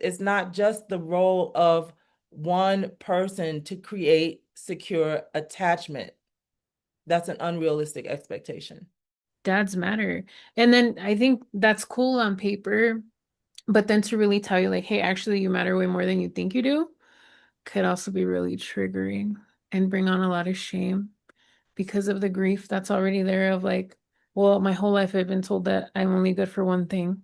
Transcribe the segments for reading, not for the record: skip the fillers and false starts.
it's not just the role of one person to create secure attachment. That's an unrealistic expectation. Dads matter. And then I think that's cool on paper, but then to really tell you, like, hey, actually, you matter way more than you think you do, could also be really triggering and bring on a lot of shame because of the grief that's already there of like, well, my whole life I've been told that I'm only good for one thing.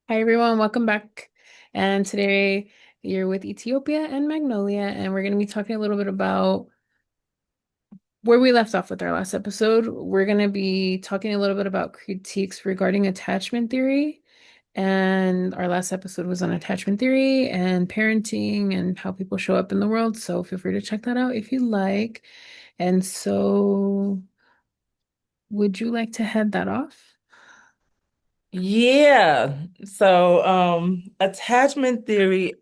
Hi, everyone. Welcome back. And today you're with Ethiopia and Magnolia, and we're going to be talking a little bit about where we left off with our last episode. We're going to be talking a little bit about critiques regarding attachment theory. And our last episode was on attachment theory and parenting and how people show up in the world. So feel free to check that out if you like. And so, would you like to head that off? Yeah. So, attachment theory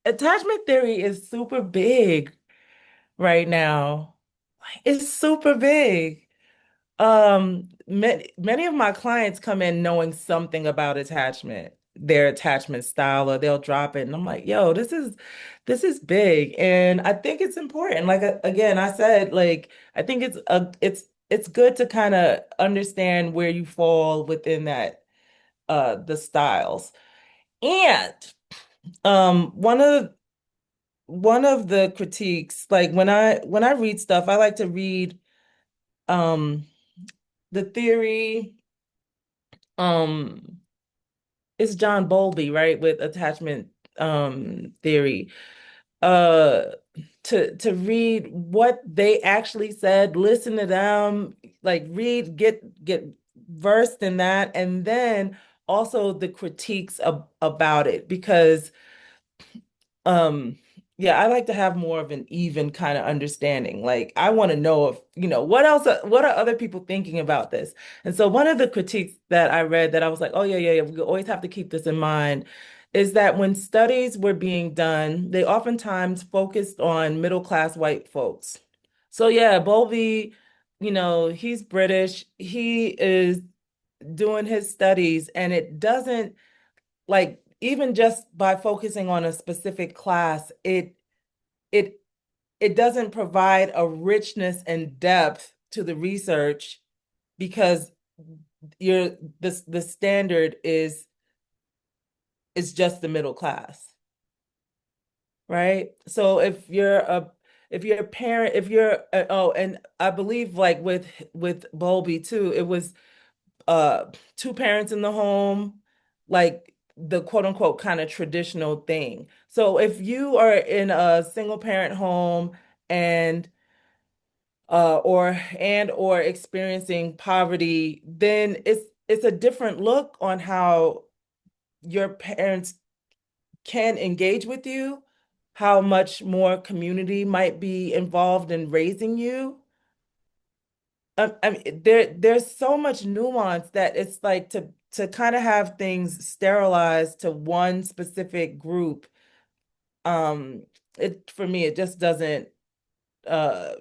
is super big right now. It's super big. Many of my clients come in knowing something about attachment, their attachment style, or they'll drop it, and I'm like, yo, this is big, and I think it's important. Like again, I said, like I think it's good to kind of understand where you fall within that the styles. And one of the critiques, like when I read stuff, I like to read um the theory. It's John Bowlby, right, with attachment theory. Uh to read what they actually said, listen to them, like read, get versed in that, and then also the critiques about it, because um, yeah, I like to have more of an even kind of understanding. Like, I want to know if, what else, what are other people thinking about this? And so one of the critiques that I read that I was like, oh, yeah, yeah, yeah, we always have to keep this in mind, is that when studies were being done, they oftentimes focused on middle-class white folks. So yeah, Bowlby, he's British. He is doing his studies, and it doesn't, like, even just by focusing on a specific class, it it doesn't provide a richness and depth to the research, because you're the standard is just the middle class, right? So if you're a parent, if you're oh, and I believe, like with Bowlby too, it was two parents in the home, like the quote unquote kind of traditional thing. So if you are in a single parent home, and or experiencing poverty, then it's a different look on how your parents can engage with you, how much more community might be involved in raising you. I mean, there's so much nuance that it's like to kind of have things sterilized to one specific group. Um, it for me, it just doesn't. Uh,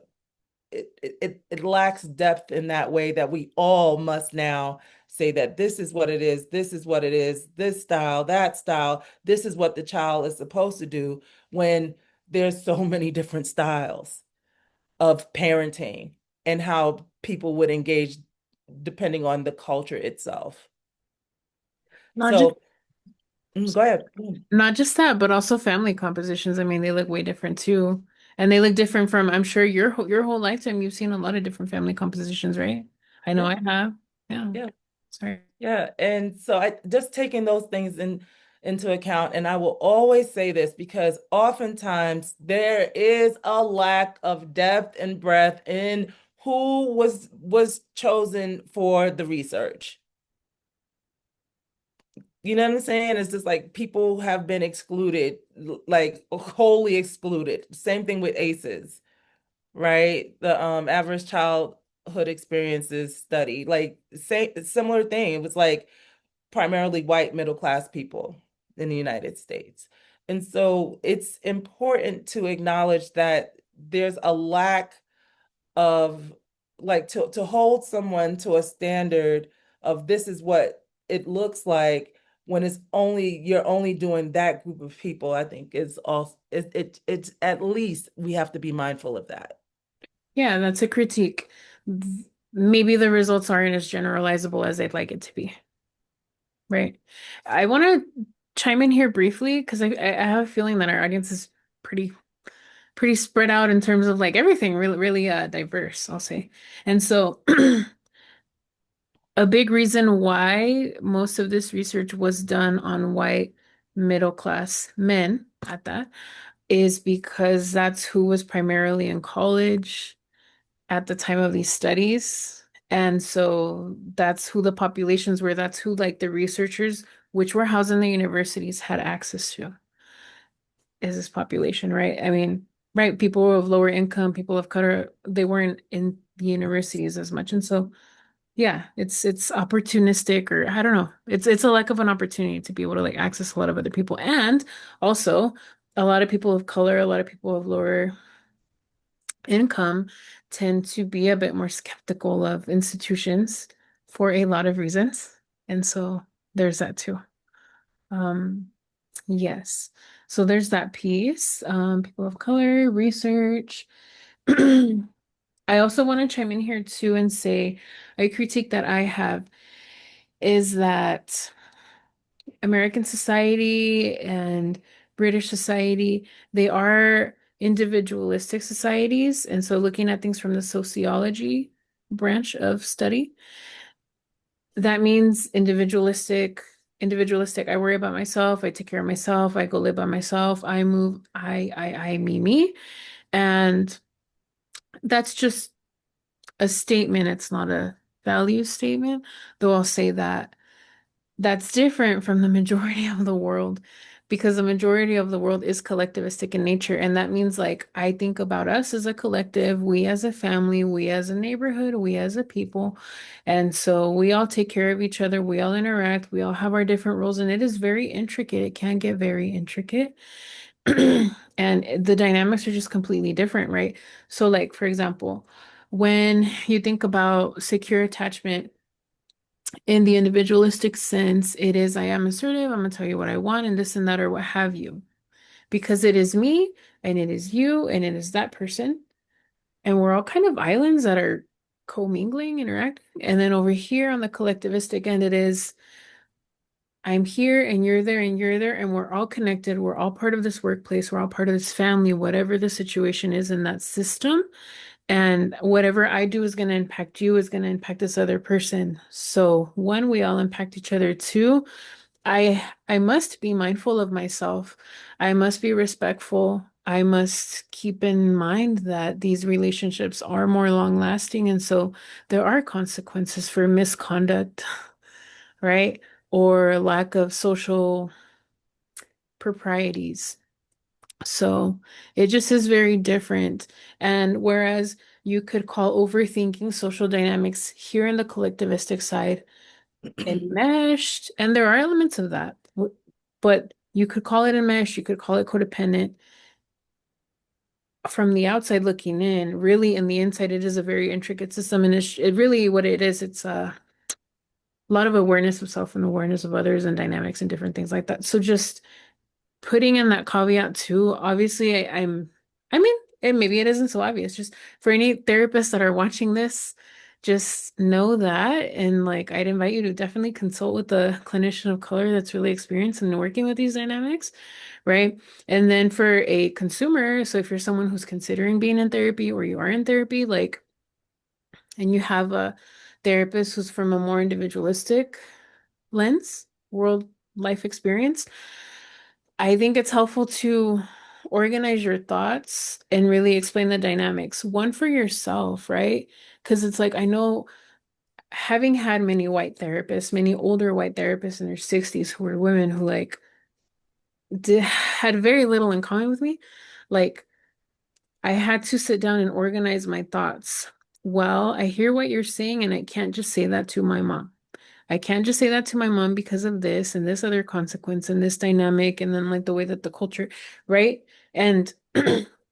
it lacks depth in that way, that we all must now say that this is what it is. This is what it is. This style, that style. This is what the child is supposed to do, when there's so many different styles of parenting and how people would engage depending on the culture itself. Not just So, go ahead. Not just that, but also family compositions. I mean, they look way different too. And they look different from, I'm sure your whole lifetime you've seen a lot of different family compositions, right? I know Yeah, I have. Yeah. yeah, Sorry. yeah. And so I just taking those things into account, and I will always say this, because oftentimes there is a lack of depth and breadth in who was chosen for the research. You know what I'm saying? It's just like people have been excluded, like wholly excluded. Same thing with ACEs, right? The average childhood experiences study, like same similar thing. It was like primarily white middle class people in the United States. And so it's important to acknowledge that there's a lack of like to hold someone to a standard of this is what it looks like when it's only you're only doing that group of people, I think is all it's at least we have to be mindful of that. Yeah, that's a critique. Maybe the results aren't as generalizable as they'd like it to be, right? I want to chime in here briefly because I have a feeling that our audience is pretty pretty spread out in terms of like everything, really really diverse, I'll say. And so a big reason why most of this research was done on white middle class men at that is because that's who was primarily in college at the time of these studies. And so that's who the populations were. That's who like the researchers, which were housed in the universities, had access to, is this population, right? I mean, right, people of lower income, people of color, they weren't in the universities as much. And so yeah, it's opportunistic or I don't know. It's a lack of an opportunity to be able to like access a lot of other people. And also a lot of people of color, a lot of people of lower income tend to be a bit more skeptical of institutions for a lot of reasons. And so there's that too. Um, yes. So there's that piece. People of color, research. I also want to chime in here too and say a critique that I have is that American society and British society, they are individualistic societies. And so looking at things from the sociology branch of study, that means individualistic. I worry about myself, I take care of myself, I go live by myself, I move, me. And that's just a statement. It's not a value statement, though I'll say that. That's different from the majority of the world because the majority of the world is collectivistic in nature. And that means, like, I think about us as a collective, we as a family, we as a neighborhood, we as a people. And so we all take care of each other, we all interact, we all have our different roles, and it is very intricate. It can get very intricate. And the dynamics are just completely different, right? So, like, for example, when you think about secure attachment, in the individualistic sense, it is I am assertive, I'm gonna tell you what I want and this and that or what have you. Because it is me and it is you and it is that person. And we're all kind of islands that are commingling, interacting. And then over here on the collectivistic end, it is I'm here and you're there and you're there and we're all connected. We're all part of this workplace. We're all part of this family, whatever the situation is in that system. And whatever I do is going to impact you, is going to impact this other person. So one, we all impact each other. Two, I must be mindful of myself. I must be respectful. I must keep in mind that these relationships are more long lasting. And so there are consequences for misconduct, right? Or lack of social proprieties. So it just is very different. And whereas you could call overthinking social dynamics here in the collectivistic side enmeshed, and there are elements of that, but you could call it enmeshed, you could call it codependent. From the outside looking in, really in the inside, it is a very intricate system. And it really what it is, it's a lot of awareness of self and awareness of others and dynamics and different things like that. So just putting in that caveat too, obviously I mean, and maybe it isn't so obvious. Just for any therapists that are watching this, just know that. And like I'd invite you to definitely consult with a clinician of color that's really experienced in working with these dynamics, right? And then for a consumer, so if you're someone who's considering being in therapy or you are in therapy, like, and you have a therapist who's from a more individualistic lens, world life experience, I think it's helpful to organize your thoughts and really explain the dynamics. One for yourself, right? Because it's like, I know having had many white therapists, many older white therapists in their 60s who were women who like had very little in common with me, like I had to sit down and organize my thoughts. Well, I hear what you're saying, and I can't just say that to my mom. I can't just say that to my mom because of this and this other consequence and this dynamic and then like the way that the culture, right? And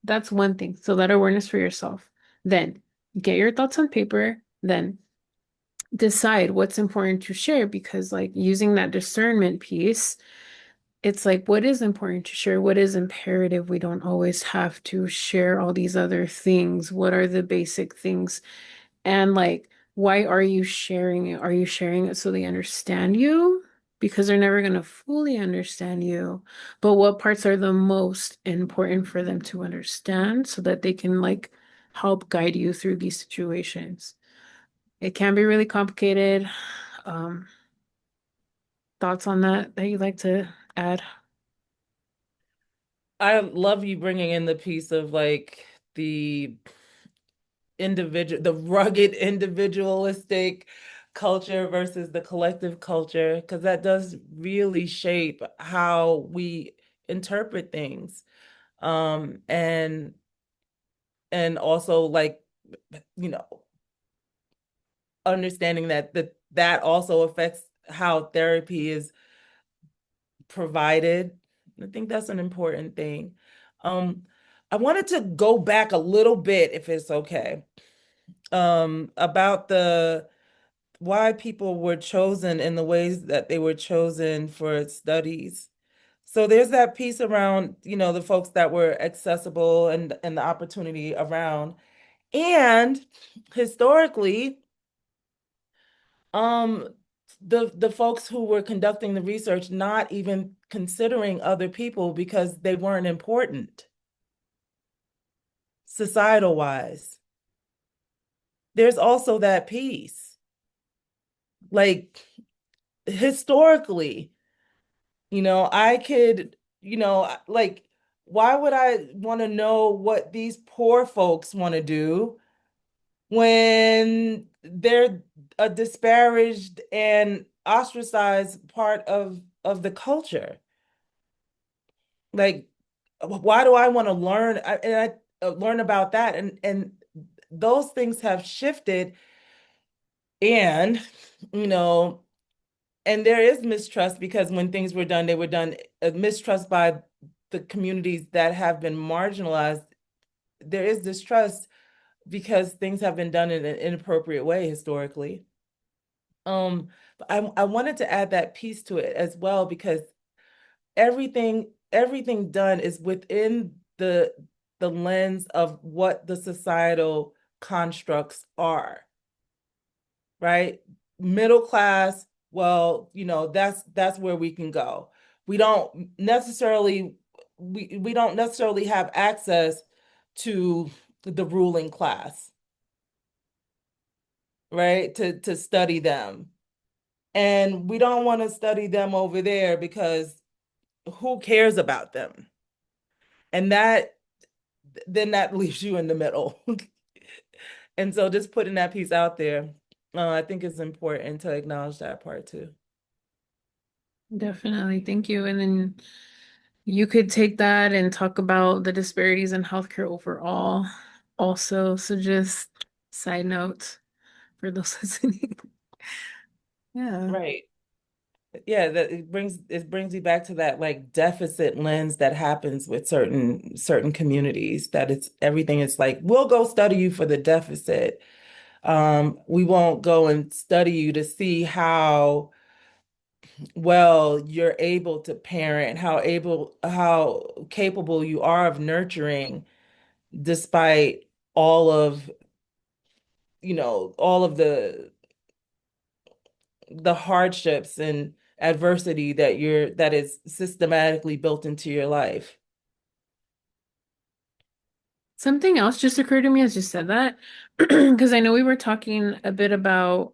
that's one thing. So that awareness for yourself. Then get your thoughts on paper. Then decide what's important to share because like using that discernment piece, it's like what is important to share, what is imperative. We don't always have to share all these other things. What are the basic things? And like, why are you sharing it? Are you sharing it so they understand you? Because they're never going to fully understand you. But what parts are the most important for them to understand so that they can like help guide you through these situations? It can be really complicated. Um, Thoughts on that you'd like to add? I love you bringing in the piece of like the the rugged individualistic culture versus the collective culture, because that does really shape how we interpret things. And also like, you know, understanding that also affects how therapy is provided. I think that's an important thing. Um, I wanted to go back a little bit, if it's okay, about the why people were chosen in the ways that they were chosen for studies. So there's that piece around, the folks that were accessible and the opportunity around. And historically, um, the folks who were conducting the research not even considering other people because they weren't important societal wise. There's also that piece. Like historically, I could, like, why would I want to know what these poor folks want to do when they're a disparaged and ostracized part of the culture? Like, why do I want to learn? I learn about that, and those things have shifted, and you know, and there is mistrust because when things were done, they were done mistrust by the communities that have been marginalized. There is distrust because things have been done in an inappropriate way historically. I wanted to add that piece to it as well because everything done is within the lens of what the societal constructs are, right? Middle class, well, that's where we can go. We don't necessarily we don't necessarily have access to the ruling class, right? To study them. And we don't want to study them over there because who cares about them? And then that leaves you in the middle. And so just putting that piece out there, I think it's important to acknowledge that part too. Definitely. Thank you. And then you could take that and talk about the disparities in healthcare overall also. So just side note for those listening. Yeah. Right. Yeah, that it brings you back to that like deficit lens that happens with certain communities, that it's everything is like, we'll go study you for the deficit. We won't go and study you to see how well you're able to parent, how capable you are of nurturing despite all of the hardships and adversity that is systematically built into your life. Something else just occurred to me as you said that, because I know we were talking a bit about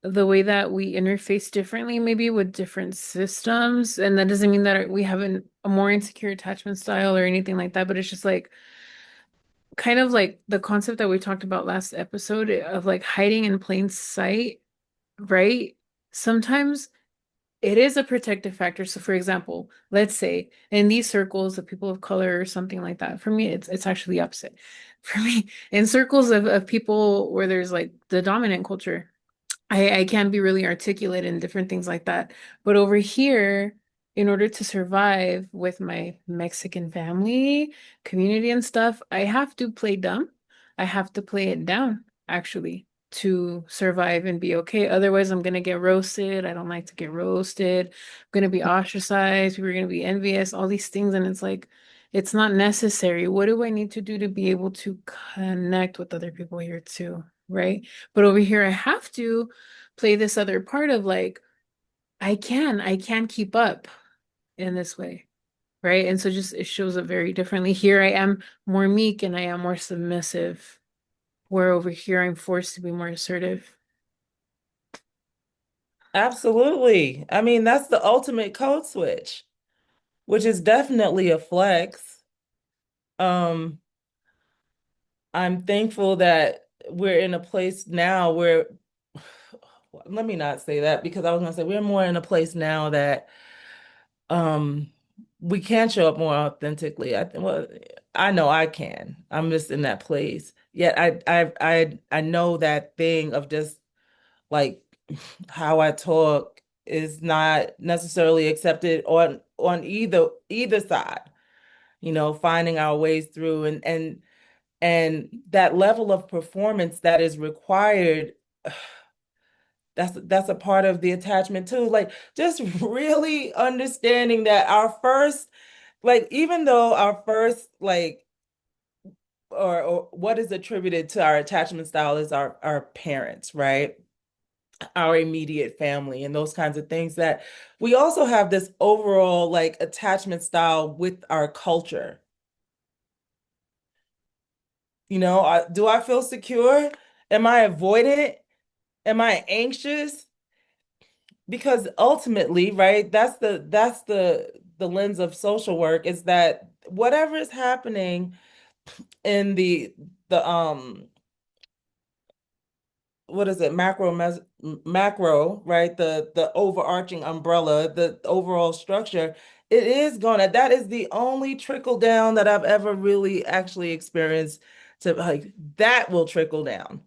the way that we interface differently, maybe with different systems. And that doesn't mean that we have a more insecure attachment style or anything like that, but it's just like kind of like the concept that we talked about last episode of like hiding in plain sight, right? Sometimes it is a protective factor. So for example, let's say in these circles of people of color or something like that, for me, it's actually the opposite. For me, in circles of people where there's like the dominant culture, I can be really articulate and different things like that. But over here, in order to survive with my Mexican family, community and stuff, I have to play dumb. I have to play it down, actually, to survive and be okay. Otherwise, I'm gonna get roasted. I don't like to get roasted. I'm gonna be ostracized. People are gonna be envious, all these things. And it's like, it's not necessary. What do I need to do to be able to connect with other people here too? Right? But over here, I have to play this other part of like, I can keep up in this way, right? And so just it shows up very differently. Here I am more meek and I am more submissive, where over here I'm forced to be more assertive. Absolutely. I mean, that's the ultimate code switch, which is definitely a flex. Um, I'm thankful that we're in a place now where, let me not say that because I was gonna say we're more in a place now that um we can show up more authentically. Well, I know I can. I'm just in that place. Yet I know that thing of just like how I talk is not necessarily accepted on either side. Finding our ways through and that level of performance that is required, that's a part of the attachment too. Like just really understanding that our first, like even though our first like or what is attributed to our attachment style is our parents, right? Our immediate family and those kinds of things, that we also have this overall like attachment style with our culture. Do I feel secure? Am I avoidant? Am I anxious? Because ultimately, right, that's the lens of social work, is that whatever is happening in the what is it, macro, right, the overarching umbrella, the overall structure, that is the only trickle down that I've ever really actually experienced, to like that will trickle down.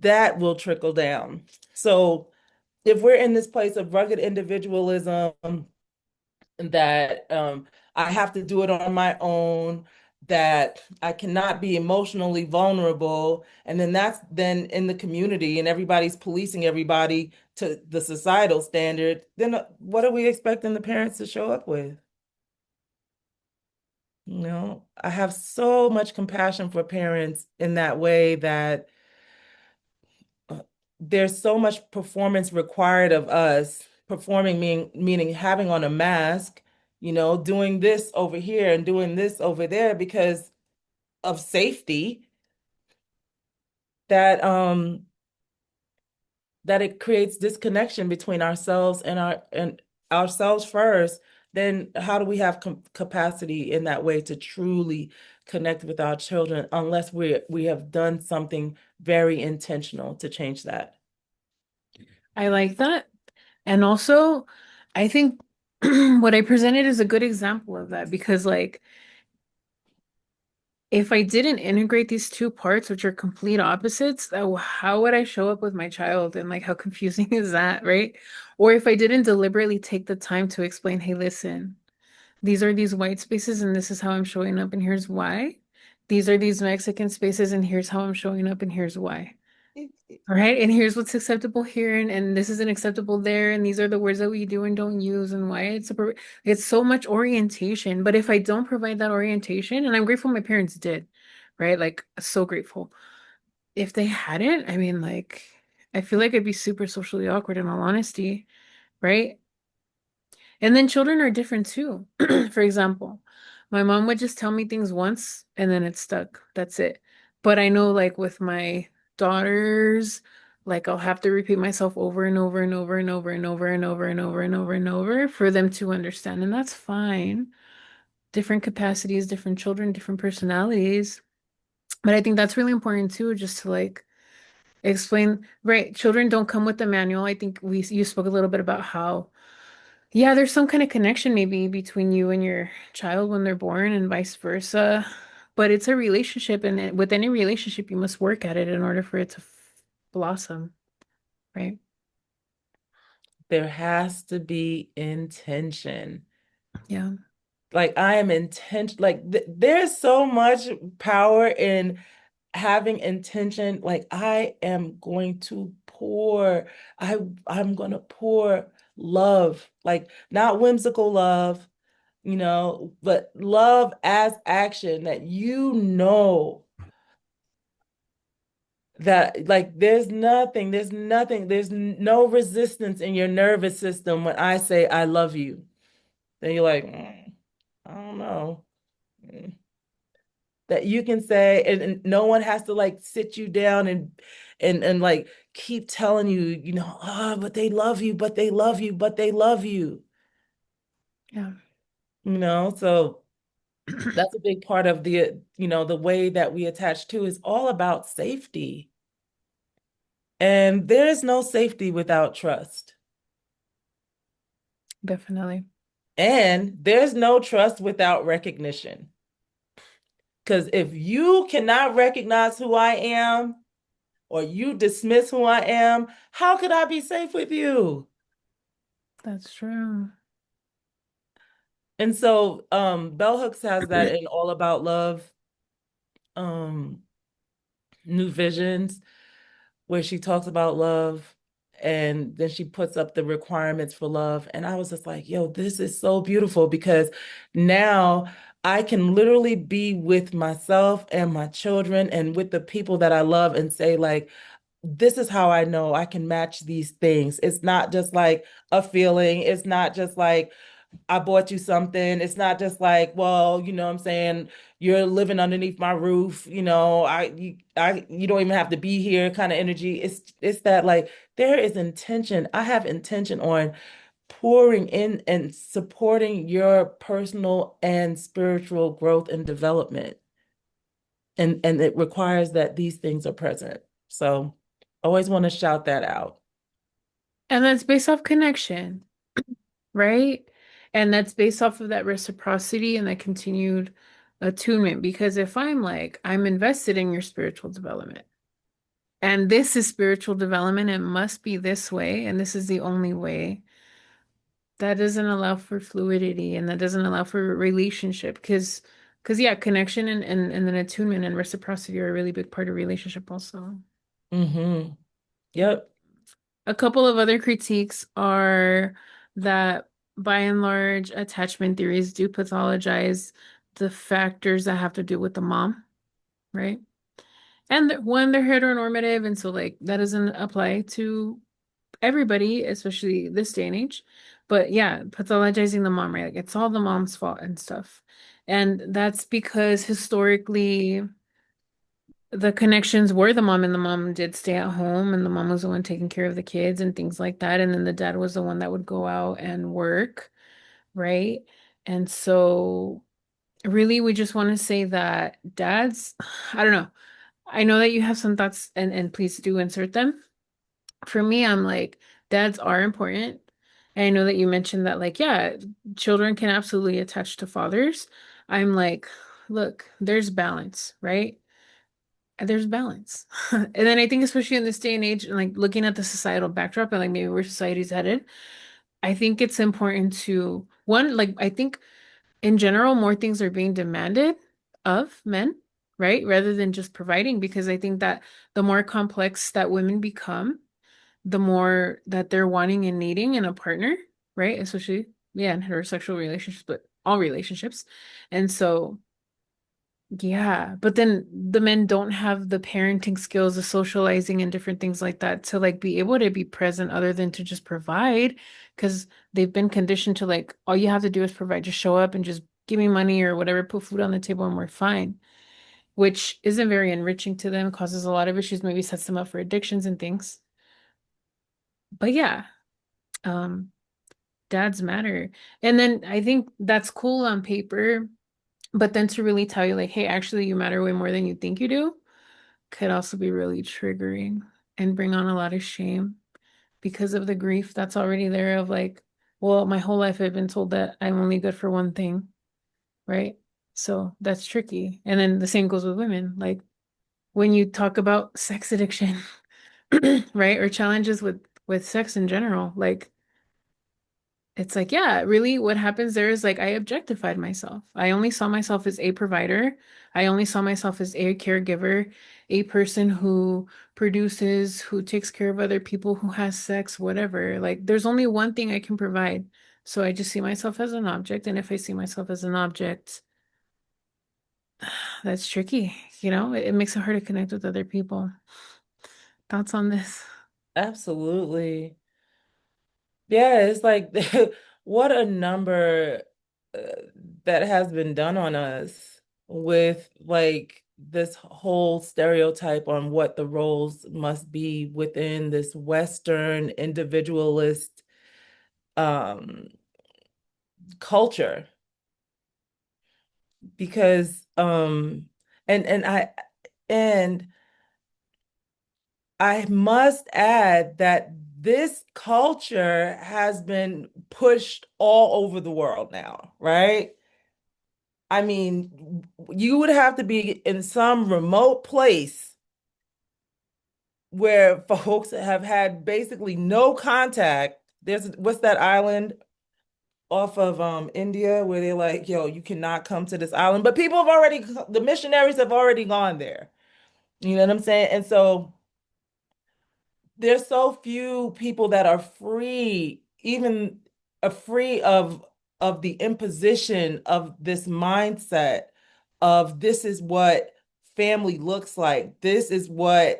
That will trickle down. So if we're in this place of rugged individualism, that I have to do it on my own, that I cannot be emotionally vulnerable, and then in the community and everybody's policing everybody to the societal standard, then what are we expecting the parents to show up with? I have so much compassion for parents in that way, that uh, there's so much performance required of us. Performing meaning having on a mask, doing this over here and doing this over there because of safety, that that it creates disconnection between ourselves and ourselves first. Then how do we have capacity in that way to truly connect with our children unless we have done something very intentional to change that? I like that. And also, I think what I presented is a good example of that because, like, if I didn't integrate these two parts, which are complete opposites, how would I show up with my child? And like, how confusing is that, right? Or if I didn't deliberately take the time to explain, hey, listen, these are these white spaces, and this is how I'm showing up, and here's why. These are these Mexican spaces, and here's how I'm showing up, and here's why. All right, and here's what's acceptable here, and this isn't acceptable there, and these are the words that we do and don't use, and why it's so much orientation. But if I don't provide that orientation, and I'm grateful my parents did, right? Like so grateful. If they hadn't, I mean, like, I feel like I'd be super socially awkward in all honesty, right? And then children are different too. For example, my mom would just tell me things once and then it stuck. That's it. But I know like with my daughters, like I'll have to repeat myself over and over and over and over and over and over and over and over and over for them to understand. And that's fine. Different capacities, different children, different personalities. But I think that's really important too, just to like explain, right? Children don't come with the manual. I think you spoke a little bit about how yeah, there's some kind of connection maybe between you and your child when they're born and vice versa. But it's a relationship, and with any relationship, you must work at it in order for it to blossom. Right. There has to be intention. Yeah. Like I am intent like there's so much power in having intention. Like I am going to pour, I'm gonna pour love, like not whimsical love, but love as action that that like there's no resistance in your nervous system when I say I love you. Then you're like, I don't know. Mm. That you can say, and no one has to like sit you down and like keep telling you, but they love you, but they love you, but they love you. Yeah. So that's a big part of the way that we attach to is all about safety. And there is no safety without trust. Definitely. And there's no trust without recognition. Because if you cannot recognize who I am or you dismiss who I am, how could I be safe with you? That's true. And so Bell Hooks has that in All About Love, um, New Visions, where she talks about love and then she puts up the requirements for love. And I was just like, yo, this is so beautiful because now I can literally be with myself and my children and with the people that I love and say, like, this is how I know I can match these things. It's not just like a feeling. It's not just like I bought you something. It's not just like, well, what I'm saying, you're living underneath my roof, you don't even have to be here kind of energy. It's that like there is intention. I have intention on pouring in and supporting your personal and spiritual growth and development. And it requires that these things are present. So always want to shout that out. And that's based off connection, right? And that's based off of that reciprocity and that continued attunement. Because if I'm like, I'm invested in your spiritual development, and this is spiritual development, it must be this way, and this is the only way, that doesn't allow for fluidity and that doesn't allow for relationship. Because yeah, connection and then attunement and reciprocity are a really big part of relationship also. Mm-hmm. Yep. A couple of other critiques are that by and large, attachment theories do pathologize the factors that have to do with the mom, right? And one, they're heteronormative, and so like that doesn't apply to everybody, especially this day and age. But yeah, pathologizing the mom, right? Like it's all the mom's fault and stuff. And that's because historically the connections were the mom and the mom did stay at home and the mom was the one taking care of the kids and things like that. And then the dad was the one that would go out and work, right? And so really we just want to say that dads, I don't know. I know that you have some thoughts and please do insert them. For me, I'm like, dads are important. And I know that you mentioned that, like, yeah, children can absolutely attach to fathers. I'm like, look, there's balance, right? There's balance. And then I think, especially in this day and age, and like looking at the societal backdrop and like maybe where society's headed, I think it's important to, one, like, I think in general, more things are being demanded of men, right? Rather than just providing, because I think that the more complex that women become, the more that they're wanting and needing in a partner, right? Especially, yeah, in heterosexual relationships, but all relationships. And so, yeah, but then the men don't have the parenting skills, the socializing and different things like that to like be able to be present other than to just provide because they've been conditioned to like, all you have to do is provide, just show up and just give me money or whatever, put food on the table and we're fine, which isn't very enriching to them, causes a lot of issues, maybe sets them up for addictions and things. But yeah, um, dads matter. And then I think that's cool on paper, but then to really tell you like, hey, actually you matter way more than you think you do could also be really triggering and bring on a lot of shame because of the grief that's already there of like, well, my whole life I've been told that I'm only good for one thing, right? So that's tricky. And then the same goes with women. Like when you talk about sex addiction, right? Or challenges with sex in general. Like it's like, yeah, really what happens there is like I objectified myself. I only saw myself as a provider. I only saw myself as a caregiver, a person who produces, who takes care of other people, who has sex, whatever. Like there's only one thing I can provide. So I just see myself as an object. And if I see myself as an object, that's tricky, you know? It makes it hard to connect with other people. Thoughts on this? Absolutely. Yeah, it's like what a number uh, that has been done on us with like this whole stereotype on what the roles must be within this Western individualist um culture because and and I must add that this culture has been pushed all over the world now, right? I mean, you would have to be in some remote place where folks have had basically no contact. There's what's that island off of India where they're like, yo, you cannot come to this island. But people have already, the missionaries have already gone there. You know what I'm saying? And so there's so few people that are free, even free of the imposition of this mindset of this is what family looks like. This is the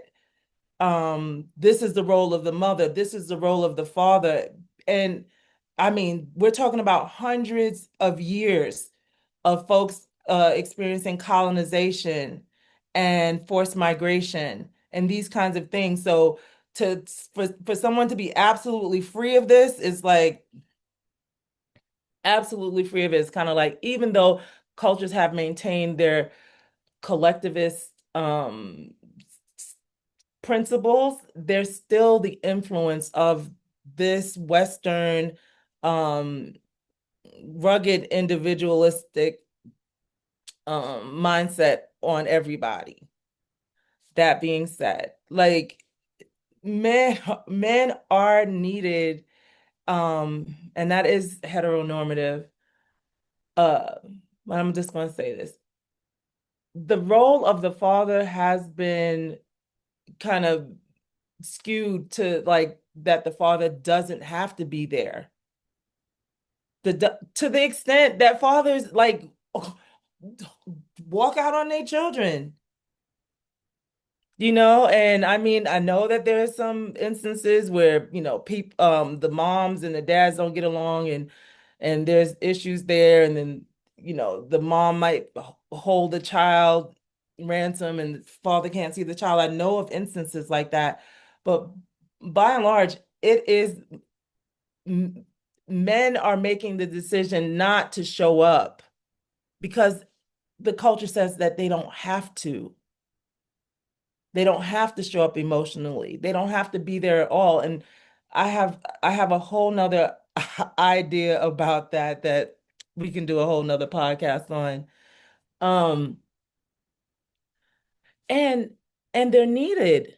role of the mother, this is the role of the father. And I mean, we're talking about hundreds of years of folks experiencing colonization and forced migration and these kinds of things. So for someone to be absolutely free of this is like absolutely free of it. It's kind of like even though cultures have maintained their collectivist principles, there's still the influence of this Western um rugged individualistic mindset on everybody. That being said, like men are needed, and that is heteronormative. Uh, but I'm just going to say this. The role of the father has been kind of skewed to like that the father doesn't have to be there. To the extent that fathers like walk out on their children. And I mean, I know that there are some instances where, people the moms and the dads don't get along and there's issues there and then, the mom might hold the child ransom and the father can't see the child. I know of instances like that, but by and large, it is men are making the decision not to show up because the culture says that they don't have to. They don't have to show up emotionally. They don't have to be there at all. And I have a whole nother idea about that we can do a whole nother podcast on. Um, and and they're needed.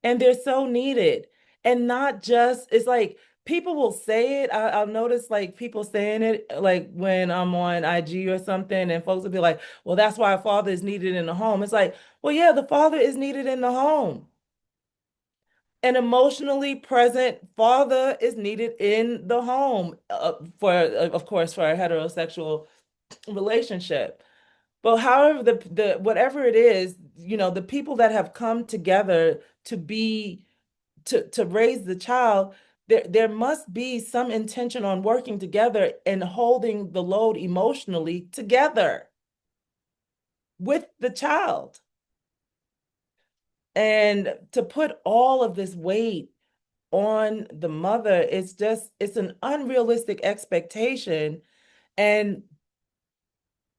And they're so needed. And not just, it's like people will say it. I'll notice like people saying it like when I'm on IG or something, and folks will be like, well, that's why a father is needed in the home. It's like, well, yeah, the father is needed in the home. An emotionally present father is needed in the home of course, for a heterosexual relationship. But however, the whatever it is, the people that have come together to be to raise the child, there must be some intention on working together and holding the load emotionally together with the child. And to put all of this weight on the mother, it's an unrealistic expectation. And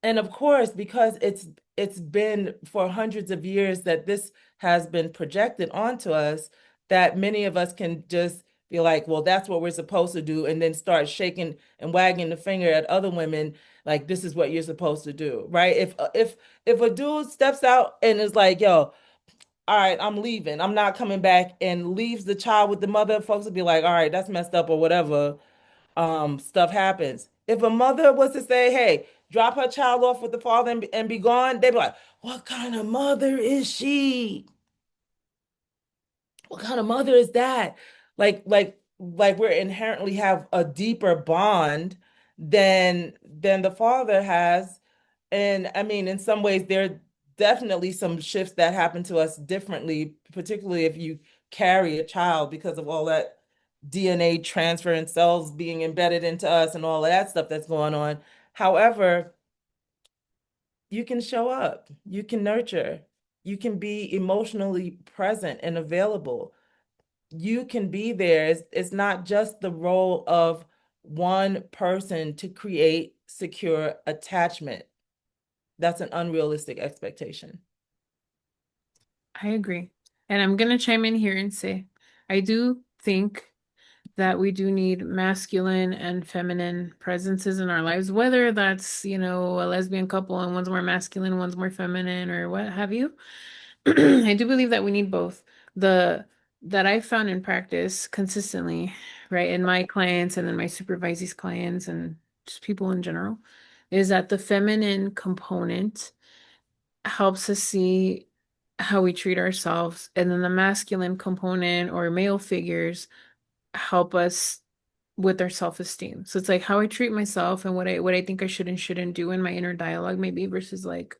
and of course, because it's been for hundreds of years that this has been projected onto us, that many of us can just be like, well, that's what we're supposed to do, and then start shaking and wagging the finger at other women, like this is what you're supposed to do, right? If a dude steps out and is like, yo, all right, I'm leaving. I'm not coming back, and leaves the child with the mother, folks would be like, all right, that's messed up or whatever. Stuff happens. If a mother was to say, hey, drop her child off with the father and be gone, they'd be like, what kind of mother is she? What kind of mother is that? Like we're inherently have a deeper bond than the father has. And I mean, in some ways, there are definitely some shifts that happen to us differently, particularly if you carry a child because of all that DNA transfer and cells being embedded into us and all of that stuff that's going on. However, you can show up, you can nurture, you can be emotionally present and available. You can be there. It's not just the role of one person to create secure attachment. That's an unrealistic expectation. I agree. And I'm gonna chime in here and say, I do think that we do need masculine and feminine presences in our lives, whether that's, a lesbian couple and one's more masculine, one's more feminine, or what have you. I do believe that we need both. The that I found in practice consistently, right, in my clients and then my supervisees clients and just people in general, is that the feminine component helps us see how we treat ourselves, and then the masculine component or male figures help us with our self-esteem. So it's like how I treat myself and what I think I should and shouldn't do in my inner dialogue maybe versus like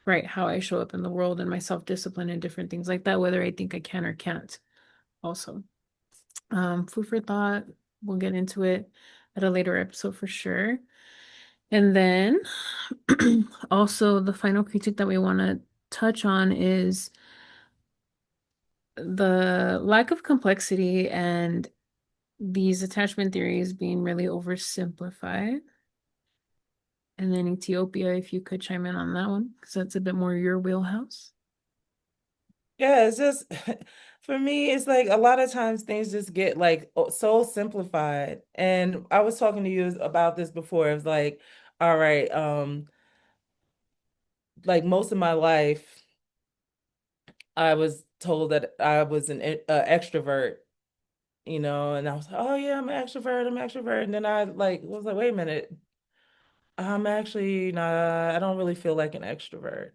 right how I show up in the world and my self-discipline and different things like that, whether I think I can or can't also. Food for thought. We'll get into it at a later episode for sure. And then also the final critique that we want to touch on is the lack of complexity and these attachment theories being really oversimplified. And then Ethiopia, if you could chime in on that one, because that's a bit more your wheelhouse. Yeah, it's just for me, it's like a lot of times things just get like so simplified. And I was talking to you about this before. It was like, all right, like most of my life, I was told that I was extrovert, and I was like, oh yeah, I'm an extrovert. And then I like was like, wait a minute, I'm actually not, I don't really feel like an extrovert.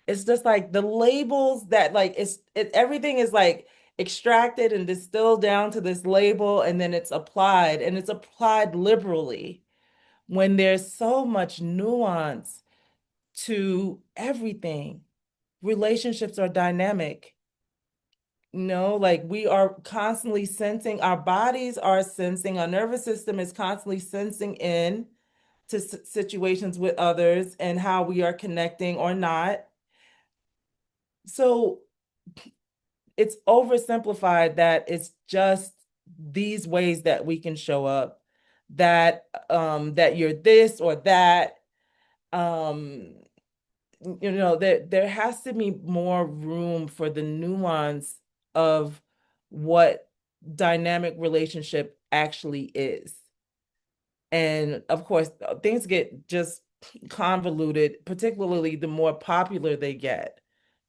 It's just like the labels that like everything is like extracted and distilled down to this label and then it's applied liberally when there's so much nuance to everything. Relationships are dynamic. Like we are constantly sensing, our bodies are sensing, our nervous system is constantly sensing in to situations with others and how we are connecting or not. So it's oversimplified that it's just these ways that we can show up, that you're this or that. Um, there has to be more room for the nuance of what dynamic relationship actually is. And of course, things get just convoluted, particularly the more popular they get.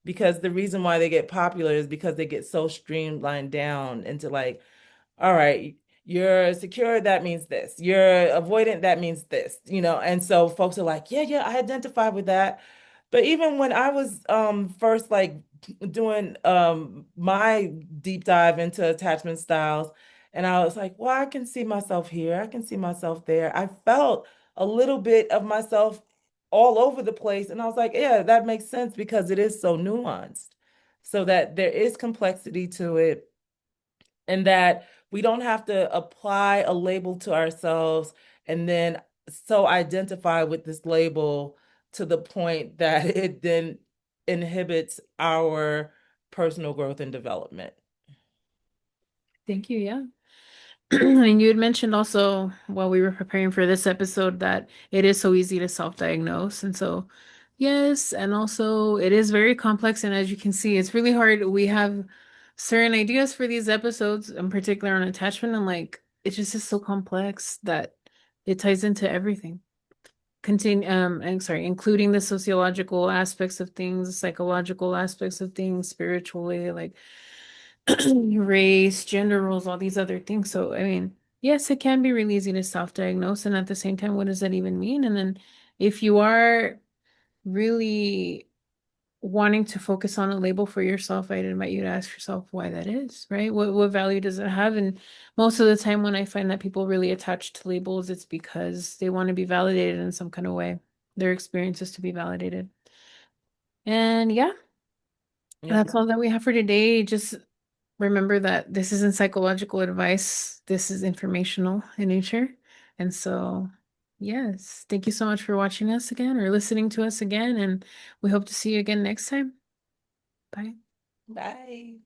Because the reason why they get popular is because they get so streamlined down into like, all right, you're secure, that means this. You're avoidant, that means this, And so folks are like, yeah, yeah, I identify with that. But even when I was first like doing my deep dive into attachment styles, and I was like, well, I can see myself here, I can see myself there. I felt a little bit of myself all over the place. And I was like, yeah, that makes sense because it is so nuanced. So that there is complexity to it and that we don't have to apply a label to ourselves and then so identify with this label to the point that it then inhibits our personal growth and development. Thank you. Yeah. And you had mentioned also while we were preparing for this episode that it is so easy to self-diagnose. And so, yes, and also it is very complex. And as you can see, it's really hard. We have certain ideas for these episodes, in particular on attachment, and like it just is so complex that it ties into everything. including the sociological aspects of things, the psychological aspects of things, spiritually, like race, gender roles, all these other things. So, I mean, yes, it can be really easy to self-diagnose, and at the same time, what does that even mean? And then if you are really wanting to focus on a label for yourself, I'd invite you to ask yourself why that is, right? What value does it have? And most of the time when I find that people really attach to labels, it's because they want to be validated in some kind of way. Their experiences to be validated. And yeah, Yep. that's all that we have for today. Just remember that this isn't psychological advice. This is informational in nature. And so, yes, thank you so much for watching us again or listening to us again. And we hope to see you again next time. Bye. Bye.